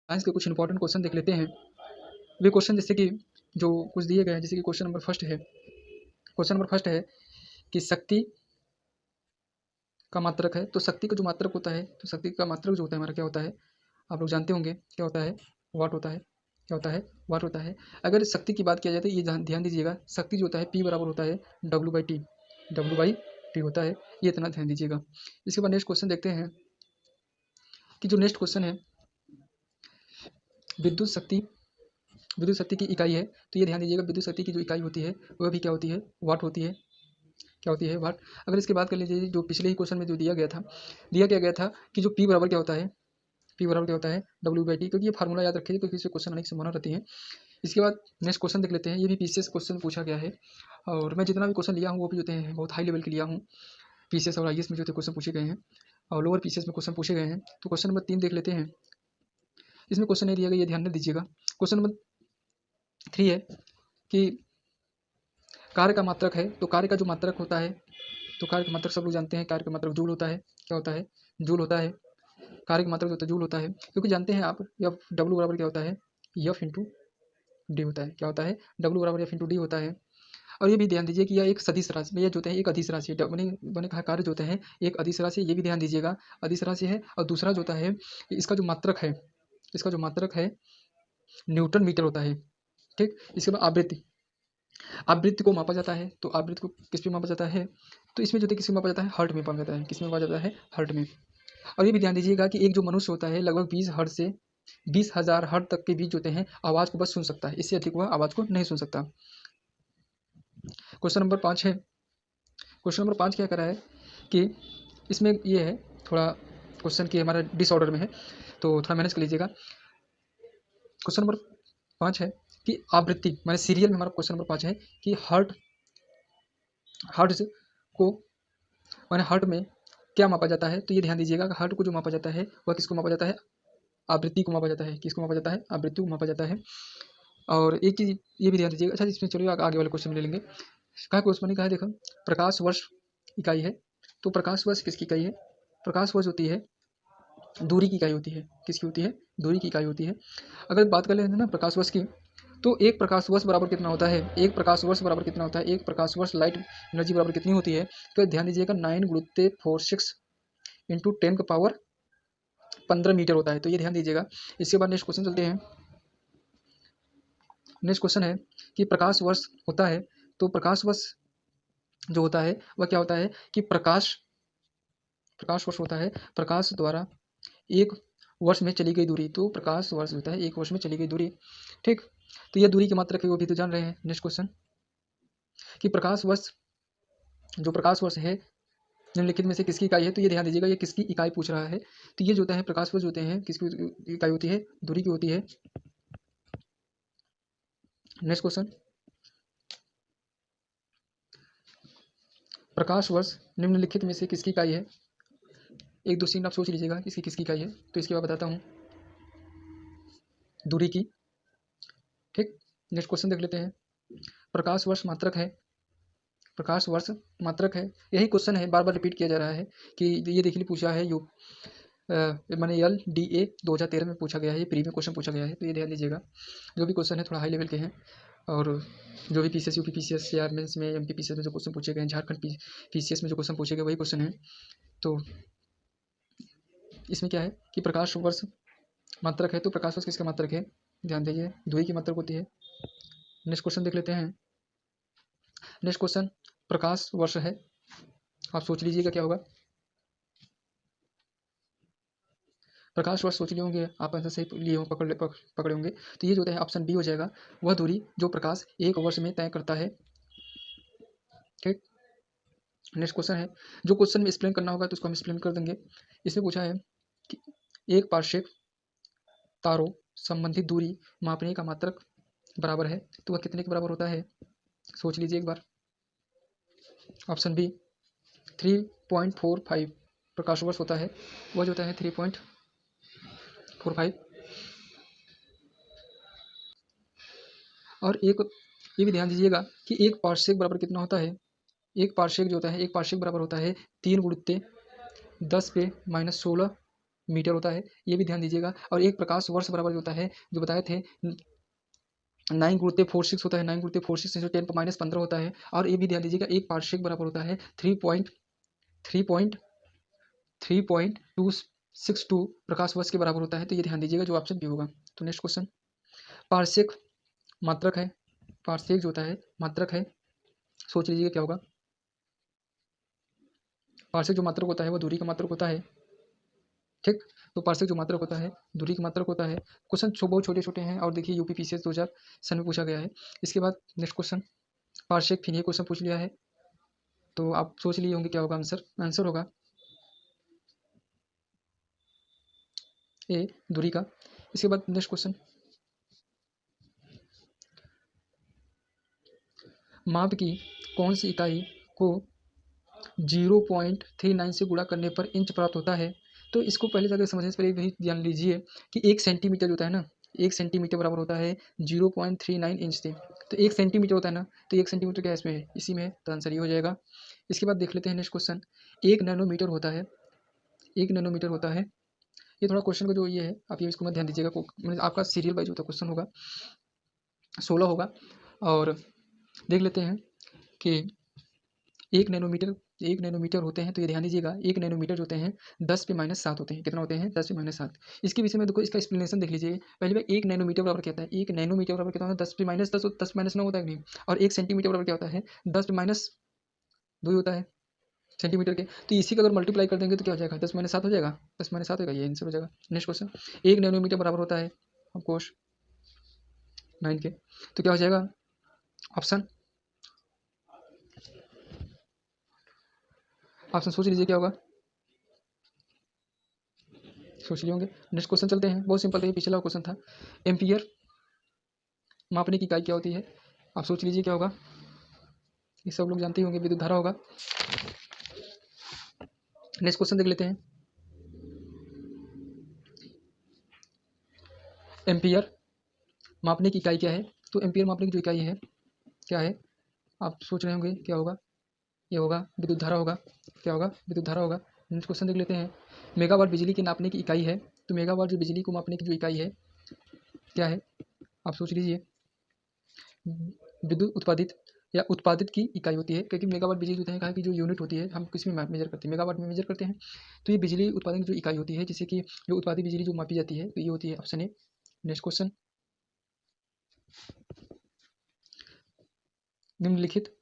Science के कुछ important question देख लेते हैं। वे क्वेश्चन जैसे कि जो कुछ दिए गए हैं, जैसे कि क्वेश्चन नंबर फर्स्ट है कि शक्ति का मात्रक है। तो शक्ति का जो मात्रक होता है, तो शक्ति का मात्रक जो होता है हमारा क्या होता है, आप लोग जानते होंगे क्या होता है, वाट होता है। क्या होता है, वाट होता है। अगर शक्ति की बात किया जाए तो ये ध्यान दीजिएगा, शक्ति जो होता है पी बराबर होता है W/T, W/T होता है, ये इतना ध्यान दीजिएगा। इसके बाद नेक्स्ट क्वेश्चन देखते हैं कि जो नेक्स्ट क्वेश्चन है विद्युत शक्ति, विद्युत शक्ति की इकाई है। तो ये ध्यान दीजिएगा, विद्युत शक्ति की जो इकाई होती है वह भी क्या होती है, वाट होती है। क्या होती है, वाट। अगर इसकी बात कर लीजिए, जो पिछले ही क्वेश्चन में जो दिया क्या गया था कि जो पी बराबर क्या होता है, पी बराबर क्या होता है W/T, क्योंकि ये फार्मूला याद रखिए क्योंकि इससे क्वेश्चन आने की संभावना रहती है। इसके बाद नेक्स्ट क्वेश्चन देख लेते हैं, ये भी पीसीएस क्वेश्चन पूछा गया है और मैं जितना भी क्वेश्चन लिया हूँ वो भी होते हैं बहुत हाई लेवल के लिया हूँ। पीसीएस और आईएएस में जो क्वेश्चन पूछे गए हैं और लोअर पीसीएस में क्वेश्चन पूछे गए हैं। तो क्वेश्चन नंबर 3 देख लेते हैं। इसमें क्वेश्चन नहीं दिया गया, ये ध्यान में दीजिएगा। क्वेश्चन नंबर 3 है कि कार्य का मात्रक है। तो कार्य का जो मात्रक होता है, तो कार्य का मात्रक सब लोग जानते हैं, कार्य का मात्रक जूल होता है। क्या होता है, जूल होता है। कार्य का मात्रक जो होता है जूल होता है, क्योंकि जानते हैं आप एफ डब्ल्यू बराबर क्या होता है, एफ इंटू डी होता है। क्या होता है, डब्ल्यू बराबर एफ इंटू डी होता है। और ये भी ध्यान दीजिए कि यह एक सदिश राशि, यह जो होता है एक अदिश राशि है। मैंने कहा कार्य जो होता है एक अदिश राशि, ये भी ध्यान दीजिएगा, अदिश राशि है। और दूसरा जो होता है इसका जो मात्रक है, इसका जो मात्रक है न्यूटन मीटर होता है। ठीक। इसके बाद आवृत्ति, आवृत्ति को मापा जाता है। तो आवृत्ति को किस में मापा जाता है, तो इसमें जो है किस में मापा जाता है, हर्ट में मापा जाता है। किस में मापा जाता है, हर्ट में। और ये भी ध्यान दीजिएगा कि एक जो मनुष्य होता है लगभग 20 हर्ट से 20,000 हर्ट तक के बीच होते हैं आवाज़ को बस सुन सकता है, इससे अधिक वह आवाज़ को नहीं सुन सकता। क्वेश्चन नंबर 5 है, क्वेश्चन नंबर 5 क्या कर रहा है कि इसमें ये है थोड़ा क्वेश्चन की हमारा डिसऑर्डर में है तो थोड़ा मैनेज कर लीजिएगा। क्वेश्चन नंबर 5 है कि आवृत्ति, मैंने सीरियल में हमारा क्वेश्चन नंबर 5 है कि हर्ट, हर्ट्ज को मैंने हर्ट में क्या मापा जाता है। तो ये ध्यान दीजिएगा कि हर्ट को जो मापा जाता है वह किसको मापा जाता है, आवृत्ति को मापा जाता है। किसको मापा जाता है, आवृत्ति को मापा जाता है। और एक चीज़ ये भी ध्यान दीजिएगा, अच्छा इसमें चलिए आगे वाले क्वेश्चन में ले लेंगे। कहा क्वेश्चन ने कहा देखो प्रकाश वर्ष इकाई है। तो प्रकाश वर्ष किसकी इकाई है, प्रकाश वर्ष होती है दूरी की इकाई होती है। किसकी होती है, दूरी की इकाई होती है। अगर बात कर लेते हैं ना प्रकाश वर्ष की, तो एक प्रकाश वर्ष बराबर कितना होता है, एक प्रकाश वर्ष बराबर कितना होता है, एक प्रकाश वर्ष लाइट एनर्जी बराबर कितनी होती है। तो ध्यान दीजिएगा 9 × 10⁴ इंटू 10⁻15 मीटर होता है। तो ये ध्यान दीजिएगा। इसके बाद नेक्स्ट क्वेश्चन चलते हैं। नेक्स्ट क्वेश्चन है कि प्रकाश वर्ष होता है। तो प्रकाश वर्ष जो होता है वह क्या होता है कि प्रकाश, प्रकाश वर्ष होता है प्रकाश द्वारा एक वर्ष में चली गई दूरी। तो प्रकाश वर्ष होता है एक वर्ष में चली गई दूरी। ठीक। तो यह दूरी की मात्रा है वो भी तो जान रहे हैं। नेक्स्ट क्वेश्चन कि प्रकाश वर्ष, जो प्रकाश वर्ष है निम्नलिखित में से किसकी इकाई है। तो ये ध्यान दीजिएगा ये किसकी इकाई पूछ रहा है। तो ये जो होता है प्रकाश वर्ष होते हैं किसकी इकाई होती है, दूरी की होती है। नेक्स्ट क्वेश्चन, प्रकाश वर्ष निम्नलिखित में से किसकी इकाई है। एक दो सीन आप सोच लीजिएगा इसकी किसकी इकाई है। तो इसके बाद बताता हूँ, दूरी की। ठीक। नेक्स्ट क्वेश्चन देख लेते हैं। प्रकाश वर्ष मात्रक है, प्रकाश वर्ष मात्रक है, यही क्वेश्चन है, बार बार रिपीट किया जा रहा है कि ये देखिए पूछा है मैंने LDA 2013 में पूछा गया है, ये प्री में क्वेश्चन पूछा गया है। तो ये ध्यान दीजिएगा, जो भी क्वेश्चन है थोड़ा हाई लेवल के हैं। और जो भी PCS UP PCS या मेंस में MP PCS में जो क्वेश्चन पूछे गए हैं, झारखंड PCS में जो क्वेश्चन पूछे गए वही क्वेश्चन है। तो इसमें क्या है कि प्रकाश वर्ष मात्रक है। तो प्रकाश वर्ष किसका मात्रक है, ध्यान दीजिए दूरी की मात्रक होती है। नेक्स्ट क्वेश्चन देख लेते हैं। नेक्स्ट क्वेश्चन प्रकाश वर्ष है, आप सोच लीजिएगा क्या होगा। प्रकाश वर्ष सोच लिए होंगे आप, आंसर सही लिए हो पकड़े होंगे। तो ये जो है ऑप्शन बी हो जाएगा, वह दूरी जो प्रकाश एक वर्ष में तय करता है। ठीक। नेक्स्ट क्वेश्चन है, जो क्वेश्चन में एक्सप्लेन करना होगा तो उसको हम एक्सप्लेन कर देंगे। इसमें पूछा है कि एक पार्श्विक तारों संबंधित दूरी मापने का मात्रक बराबर है। तो वह कितने के बराबर होता है, सोच लीजिए एक बार। ऑप्शन बी 3.45 प्रकाश वर्ष होता है, वह जो होता है 3.45। और एक ये भी ध्यान दीजिएगा कि एक पार्श्विक बराबर कितना होता है, एक पार्श्विक जो होता है, एक पार्श्विक बराबर होता है 3 × 10⁻16 मीटर होता है, ये भी ध्यान दीजिएगा। और एक प्रकाश वर्ष बराबर जो होता है, जो बताए थे 9 × 4 6 होता है, 9 × 4 6 इंटू 10⁻15 होता है। और ये भी ध्यान दीजिएगा, एक पार्सेक बराबर होता है 3.262 प्रकाश वर्ष के बराबर होता है। तो ये ध्यान दीजिएगा, जो ऑप्शन बी होगा। तो नेक्स्ट क्वेश्चन, पार्सेक मात्रक है, पार्सेक जो होता है मात्रक है, सोच लीजिए क्या होगा। पार्सेक जो मात्रक होता है वो दूरी का मात्रक होता है, ठीक। तो पार्सेक जो मात्रक होता है दूरी का मात्रक होता है। क्वेश्चन बहुत छोटे छोटे हैं, और देखिए यूपी पीसीएस 2000 सन में पूछा गया है। इसके बाद नेक्स्ट क्वेश्चन, पार्सेक फिर ये क्वेश्चन पूछ लिया है, तो आप सोच लिए होंगे क्या होगा आंसर। आंसर होगा ए, दूरी का। इसके बाद नेक्स्ट क्वेश्चन, माप की कौन सी इकाई को 0.39 से गुणा करने पर इंच प्राप्त होता है। तो इसको पहले जाकर समझने से पहले भी जान लीजिए कि 1 सेंटीमीटर जो होता है ना, 1 सेंटीमीटर बराबर होता है 0.39 इंच से। तो 1 सेंटीमीटर होता है ना, तो 1 सेंटीमीटर क्या इसमें है, इसी में है, तो आंसर ये हो जाएगा। इसके बाद देख लेते हैं नेक्स्ट क्वेश्चन, 1 नैनोमीटर होता है, 1 नैनोमीटर होता है। ये थोड़ा क्वेश्चन का जो ये है, आप ये इसको मत ध्यान दीजिएगा, मतलब आपका सीरियल वाइज होता है क्वेश्चन होगा, 16 होगा। और देख लेते हैं कि 1 नैनोमीटर होते हैं, तो ये ध्यान दीजिएगा, 1 नैनोमीटर होते हैं 10⁻7 होते हैं। कितना होते हैं, 10⁻7। इसके विषय में देखो, इसका एक्सप्लेनेशन देख लीजिए। पहले बार 1 नैनोमीटर बराबर क्या होता है, 1 नैनोमीटर बराबर क्या होता है, 10⁻10, 10⁻9 होता है कि नहीं। और 1 सेंटीमीटर बराबर क्या होता है, 10⁻2 होता है सेंटीमीटर के। तो इसी का अगर मल्टीप्लाई कर देंगे तो क्या हो जाएगा, 10⁻7 हो जाएगा, 10⁻7 होगा, ये आंसर हो जाएगा। नेक्स्ट क्वेश्चन, 1 नैनोमीटर बराबर होता है ऑफकोर्स 9 के, तो क्या हो जाएगा ऑप्शन, ऑप्शन सोच लीजिए क्या होगा, सोच लिए होंगे। नेक्स्ट क्वेश्चन चलते हैं, बहुत सिंपल है, पिछला क्वेश्चन था। एम्पियर मापने की इकाई क्या होती है, आप सोच लीजिए क्या होगा, ये सब लोग जानते ही होंगे, विद्युत धारा होगा। नेक्स्ट क्वेश्चन देख लेते हैं, एम्पियर मापने की इकाई क्या है। तो एम्पियर मापने की जो इकाई है क्या है, आप सोच रहे होंगे क्या होगा, ये होगा विद्युत धारा होगा। क्या होगा, विद्युत धारा होगा। नेक्स्ट क्वेश्चन देख लेते हैं, मेगावाट बिजली की नापने की इकाई है। तो मेगावाट जो बिजली को मापने की जो इकाई है क्या है, आप सोच लीजिए, विद्युत उत्पादित या उत्पादित की इकाई होती है, क्योंकि मेगावाट बिजली जो है कहा कि जो यूनिट होती है, हम किस में मेजर करते हैं, मेगावाट में मेजर करते हैं। तो ये बिजली उत्पादन की जो इकाई होती है, जिससे कि जो उत्पादित बिजली जो मापी जाती है, तो ये होती है ऑप्शन ए। नेक्स्ट क्वेश्चन, निम्नलिखित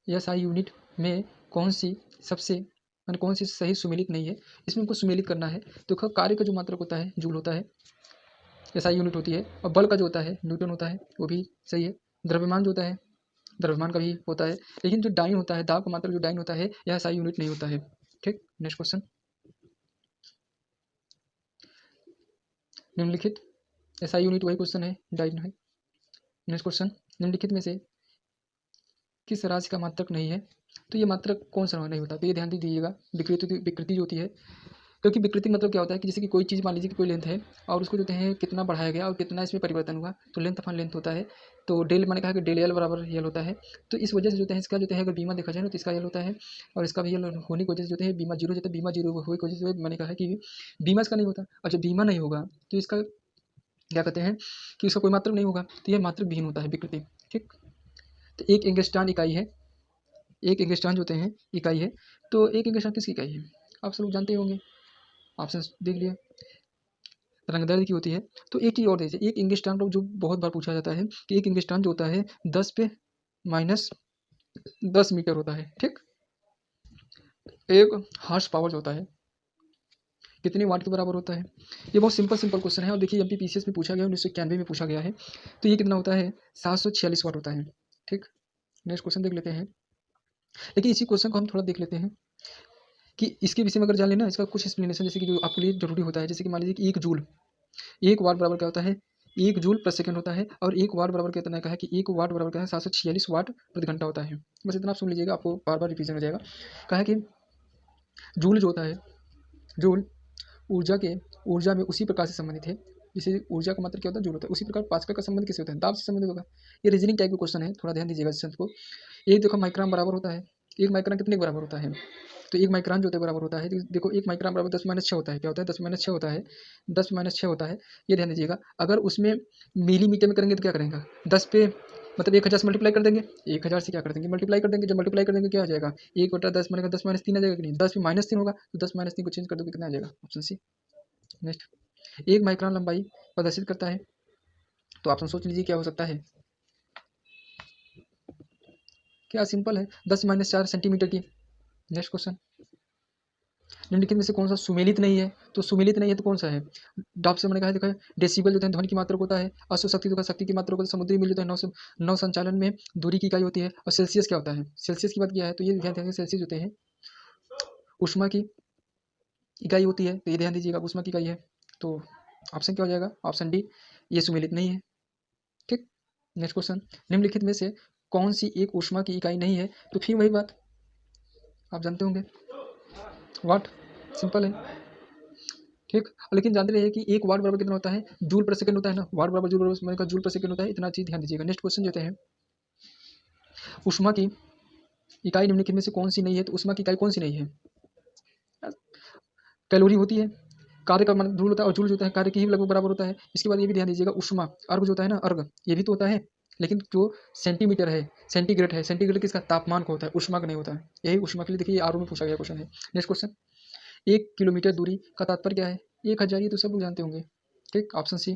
एसआई यूनिट में कौन सी सबसे यानी कौन सी सही सुमेलित नहीं है। इसमें हमको सुमेलित करना है। तो कार्य का जो मात्रक होता है जूल होता है, एसआई यूनिट होती है। और बल का जो होता है न्यूटन होता है, वो भी सही है। द्रव्यमान जो होता है, द्रव्यमान का भी होता है। लेकिन जो डाइन होता है, दाब का मात्रक जो डाइन होता है, यह एसआई यूनिट नहीं होता है, ठीक। नेक्स्ट क्वेश्चन, निम्नलिखित एसआई यूनिट वही क्वेश्चन है, डाइन है। नेक्स्ट क्वेश्चन, निम्नलिखित में से किस राशि का मात्रक नहीं है। तो ये मात्रक कौन सा नहीं होता, तो ये ध्यान दीजिएगा, विकृति जो होती है। क्योंकि विकृति मतलब क्या होता है कि जैसे कि कोई चीज़ मान लीजिए कि कोई लेंथ है, और उसको जो है कितना बढ़ाया गया और कितना इसमें परिवर्तन हुआ, तो लेंथ अपॉन लेंथ होता है। तो डेल मैंने कहा कि डेल एल बराबर यल होता है। तो इस वजह से जो है इसका जो है अगर बीमा देखा जाए ना, तो इसका यल होता है, और इसका भी यल होने की वजह से जो है बीमा जीरो जाता है। बीमा जीरो होने की वजह से मैंने कहा कि बीमा इसका नहीं होता, और जब बीमा नहीं होगा तो इसका क्या कहते हैं कि इसका कोई मात्रक नहीं होगा, तो यह मात्रक विहीन होता है विकृति, ठीक। तो एक एंगस्ट्रॉन इकाई है, एक एंगस्ट्रॉन जो होते हैं इकाई है। तो एक एंगस्ट्रॉन किसकी इकाई है, आप सब लोग जानते होंगे, ऑप्शन देख लिए, रंगदर्द की होती है। तो एक चीज़ और दीजिए, एक एंगस्ट्रॉन जो बहुत बार पूछा जाता है कि एक एंगस्ट्रॉन जो होता है 10⁻10 मीटर होता है, ठीक। एक हार्स पावर जो होता है कितने वाट के बराबर होता है। ये बहुत सिंपल क्वेश्चन है, और देखिए एमपीपीसीएस में पूछा गया है, 1991 में पूछा गया है। तो ये कितना होता है, 746 वाट होता है, ठीक। नेक्स्ट क्वेश्चन देख लेते हैं। लेकिन इसी क्वेश्चन को हम थोड़ा देख लेते हैं कि इसके विषय में अगर जान लेना, इसका कुछ एक्सप्लेनेशन जैसे कि जो आपके लिए जरूरी होता है। जैसे कि मान लीजिए कि 1 जूल, 1 वाट बराबर क्या होता है, 1 जूल प्रति सेकंड होता है। और 1 वाट बराबर कितना कहा है कि 1 वाट बराबर क्या है, 746 वाट प्रति घंटा होता है। बस इतना आप सुन लीजिएगा, आपको बार बार रिवीजन हो जाएगा। कहा है कि जूल जो होता है, जूल ऊर्जा में उसी प्रकार से संबंधित है, जैसे ऊर्जा का मतलब क्या होता है, जूल होता है। उसी प्रकार पास्कल का संबंध किससे होता है, दाब से संबंधित होगा। ये रीजनिंग टाइप का क्वेश्चन है, थोड़ा ध्यान दीजिएगा इस को। एक देखो माइक्रोन बराबर होता है, 1 माइक्रोन कितने के बराबर होता है, तो 1 माइक्रोन जो होता है बराबर होता है, देखो 1 माइक्रोन बराबर 10-6 होता है, क्या होता है 10-6 होता है, 10-6 होता है, ये ध्यान दीजिएगा। अगर उसमें मिलीमीटर में करेंगे तो क्या करेंगे, 10 पे मतलब 1000 से मल्टीप्लाई कर देंगे, 1000 से क्या कर देंगे मल्टीप्लाई कर देंगे, जब मल्टीप्लाई कर देंगे क्या आ जाएगा 1/10 मानेगा 10-3 आ जाएगा कि नहीं, 10 में -3 होगा तो 10-3 को चेंज कर दोगे कितना आ जाएगा, ऑप्शन सी। नेक्स्ट, 1 माइक्रोन लंबाई प्रदर्शित करता है, तो ऑप्शन सोच लीजिए क्या हो सकता है, क्या सिंपल है 10-4 सेंटीमीटर की। नेक्स्ट क्वेश्चन, निम्नलिखित में से कौन सा सुमेलित नहीं है, तो सुमेलित नहीं है तो कौन सा है, डॉप से मैंने कहा देखा है, डेसिबल जो है ध्वनि की मात्रक होता है, अश्व शक्ति जो है शक्ति की मात्रक होता है, समुद्री मील जो है नौ संचालन में दूरी की इकाई होती है, और सेल्सियस क्या होता है, सेल्सियस की बात किया है तो ये ध्यान देंगे, सेल्सियस होते हैं उष्मा की इकाई होती है, तो ये ध्यान दीजिएगा उष्मा की इकाई है, तो ऑप्शन क्या हो जाएगा, ऑप्शन डी, ये सुमेलित नहीं है। ठीक, नेक्स्ट क्वेश्चन, निम्नलिखित में से कौन सी एक ऊष्मा की इकाई नहीं है, तो फिर वही बात आप जानते होंगे, वाट, सिंपल है। ठीक, लेकिन जानते रहिए कि 1 वाट बराबर कितना होता है, जूल पर सेकंड होता है ना, वाट बराबर जूल बराबर मैंने कहा जूल पर सेकंड होता है, इतना चीज ध्यान दीजिएगा। नेक्स्ट क्वेश्चन जो है, ऊष्मा की इकाई निम्नलिखित में से कौन सी नहीं है, तो ऊष्मा की इकाई कौन सी नहीं है, कैलोरी होती है, कार्य का मान जूल होता है, और जूल जो होता है कार्य के ही लगभग बराबर होता है। इसके बाद ये भी ध्यान दीजिएगा, ऊष्मा अर्घ जो होता है ना, अर्घ ये भी तो होता है, लेकिन जो सेंटीमीटर है, सेंटीग्रेड है, सेंटीग्रेड किसका, तापमान का होता है, ऊष्मा का नहीं होता है। यही ऊष्मा के लिए देखिए आर में पूछा गया क्वेश्चन है। नेक्स्ट क्वेश्चन, 1 किलोमीटर दूरी का तात्पर्य क्या है, 1000, ये तो सब लोग जानते होंगे। ठीक, ऑप्शन सी,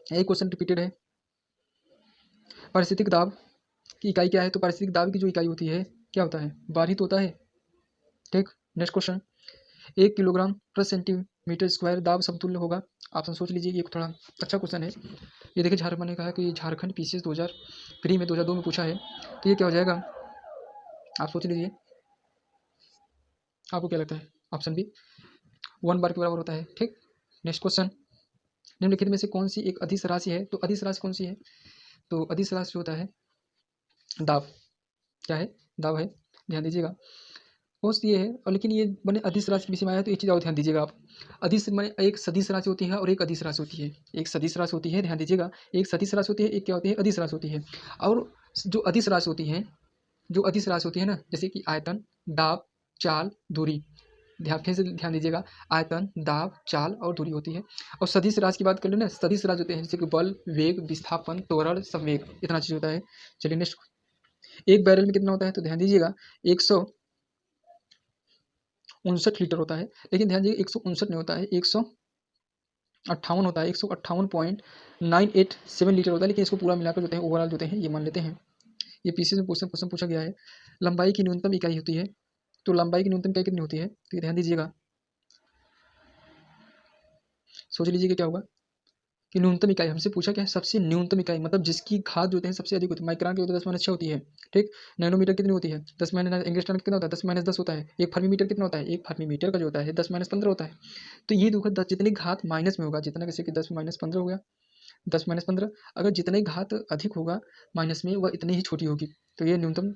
यही क्वेश्चन रिपीटेड है। पारिस्थितिक दाब की इकाई क्या है, तो पारिस्थितिक दाब की जो इकाई होती है क्या होता है, बार ही तो होता है। ठीक, नेक्स्ट क्वेश्चन, 1 किलोग्राम प्रति सेंटीमीटर स्क्वायर दाब समतुल्य होगा, ऑप्शन सोच लीजिए, ये थोड़ा अच्छा क्वेश्चन है। ये देखिए झारखंड ने कहा कि झारखंड पीसीएस 2000 प्री में 2002 में पूछा है, तो ये क्या हो जाएगा, आप सोच लीजिए, आपको क्या लगता है, ऑप्शन बी 1 बार के बराबर होता है। ठीक, नेक्स्ट क्वेश्चन, निम्नलिखित में से कौन सी एक अदिश राशि है, तो अदिश राशि कौन सी है, तो अदिश राशि होता है दाब, क्या है, दाब है, ध्यान दीजिएगा कौन सी है, और लेकिन ये बने अदिश राशि के विषय में आया तो एक चीज़ और ध्यान दीजिएगा आप, अदिश माने एक सदिश राशि होती है और एक अदिश राशि होती है, एक सदिश राशि होती है, ध्यान दीजिएगा, एक सदिश राशि होती है, एक क्या होती है, अदिश राशि होती है। और जो अदिश राशि होती है, जो अदिश राशि होती है ना, जैसे कि आयतन, दाब, चाल, दूरी, ध्यान फिर से ध्यान दीजिएगा, आयतन, दाब, चाल और दूरी होती है। और सदिश राशि की बात कर ले ना, सदिश राशि होते हैं जैसे कि बल, वेग, विस्थापन, त्वरण, संवेग, इतना चीज होता है। चलिए नेक्स्ट, एक बैरल में कितना होता है, तो ध्यान दीजिएगा 159 लीटर होता है, लेकिन ध्यान दीजिए 159 नहीं होता है, 158 होता है, 158.987 लीटर होता है, लेकिन इसको पूरा मिलाकर जो है ओवरऑल जो है ये मान लेते हैं। ये पीसी में क्वेश्चन पूछा गया है। लंबाई की न्यूनतम इकाई होती है, तो लंबाई की न्यूनतम इकाई कितनी होती है, तो ध्यान दीजिएगा, सोच लीजिए कि क्या होगा, कि न्यूनतम इकाई हमसे पूछा क्या है, सबसे न्यूनतम इकाई मतलब जिसकी घात जो होते हैं सबसे अधिक होती है, माइक्रोन की होती है 10-6 होती है। ठीक, नैनोमीटर कितनी होती है, 10 एंगस्ट्रॉन कितना होता है, 10-10 होता है। एक फर्मीमीटर कितना होता है, एक फर्मीमीटर का जो होता है 10-15 होता है। तो ये देखो जितनी घात माइनस में होगा, जितना कैसे कि 10-15 हो गया, 10-15, अगर जितनी घात अधिक होगा माइनस में वह इतनी ही छोटी होगी, तो ये न्यूनतम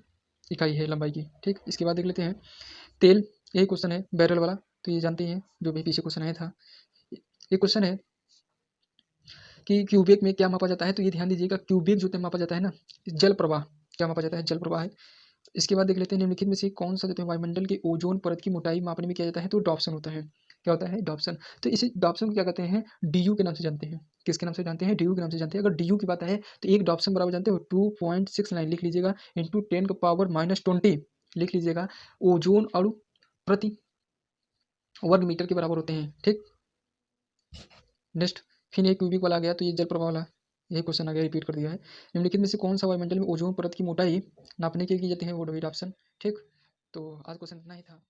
इकाई है लंबाई की। ठीक, इसके बाद देख लेते हैं तेल, यही क्वेश्चन है बैरल वाला, तो ये जानते हैं जो भी पीछे क्वेश्चन आया था। ये क्वेश्चन है कि क्यूबिक में क्या मापा जाता है, तो ये ध्यान दीजिएगा, क्यूबिक जो मापा जाता है ना, जल प्रवाह, क्या मापा जाता है, जल प्रवाह है। इसके बाद देख लेते हैं निम्नलिखित में से कौन सा जो है वायुमंडल के ओजोन परत की मोटाई मापने में किया जाता है, तो डॉप्सन होता है, क्या होता है, डॉप्सन। तो इसी डॉप्सन को क्या कहते हैं, डीयू के नाम से जानते हैं, किसके नाम से जानते हैं, डीयू के नाम से जानते हैं। अगर डीयू की बात है तो एक डॉप्सन बराबर जानते हो 2.69 लिख लीजिएगा, इंटू 10⁻⁻20 लिख लीजिएगा, ओजोन अणु प्रति वर्ग मीटर के बराबर होते हैं। ठीक, नेक्स्ट, फिर एक क्यूबिक वाला आ गया, तो ये जल प्रवाह वाला, यही क्वेश्चन आ गया, रिपीट कर दिया है। निम्नलिखित में से कौन सा वायुमंडल में ओजोन परत की मोटाई नापने के लिए की जाती है, वो डॉप्शन। ठीक, तो आज क्वेश्चन इतना ही था।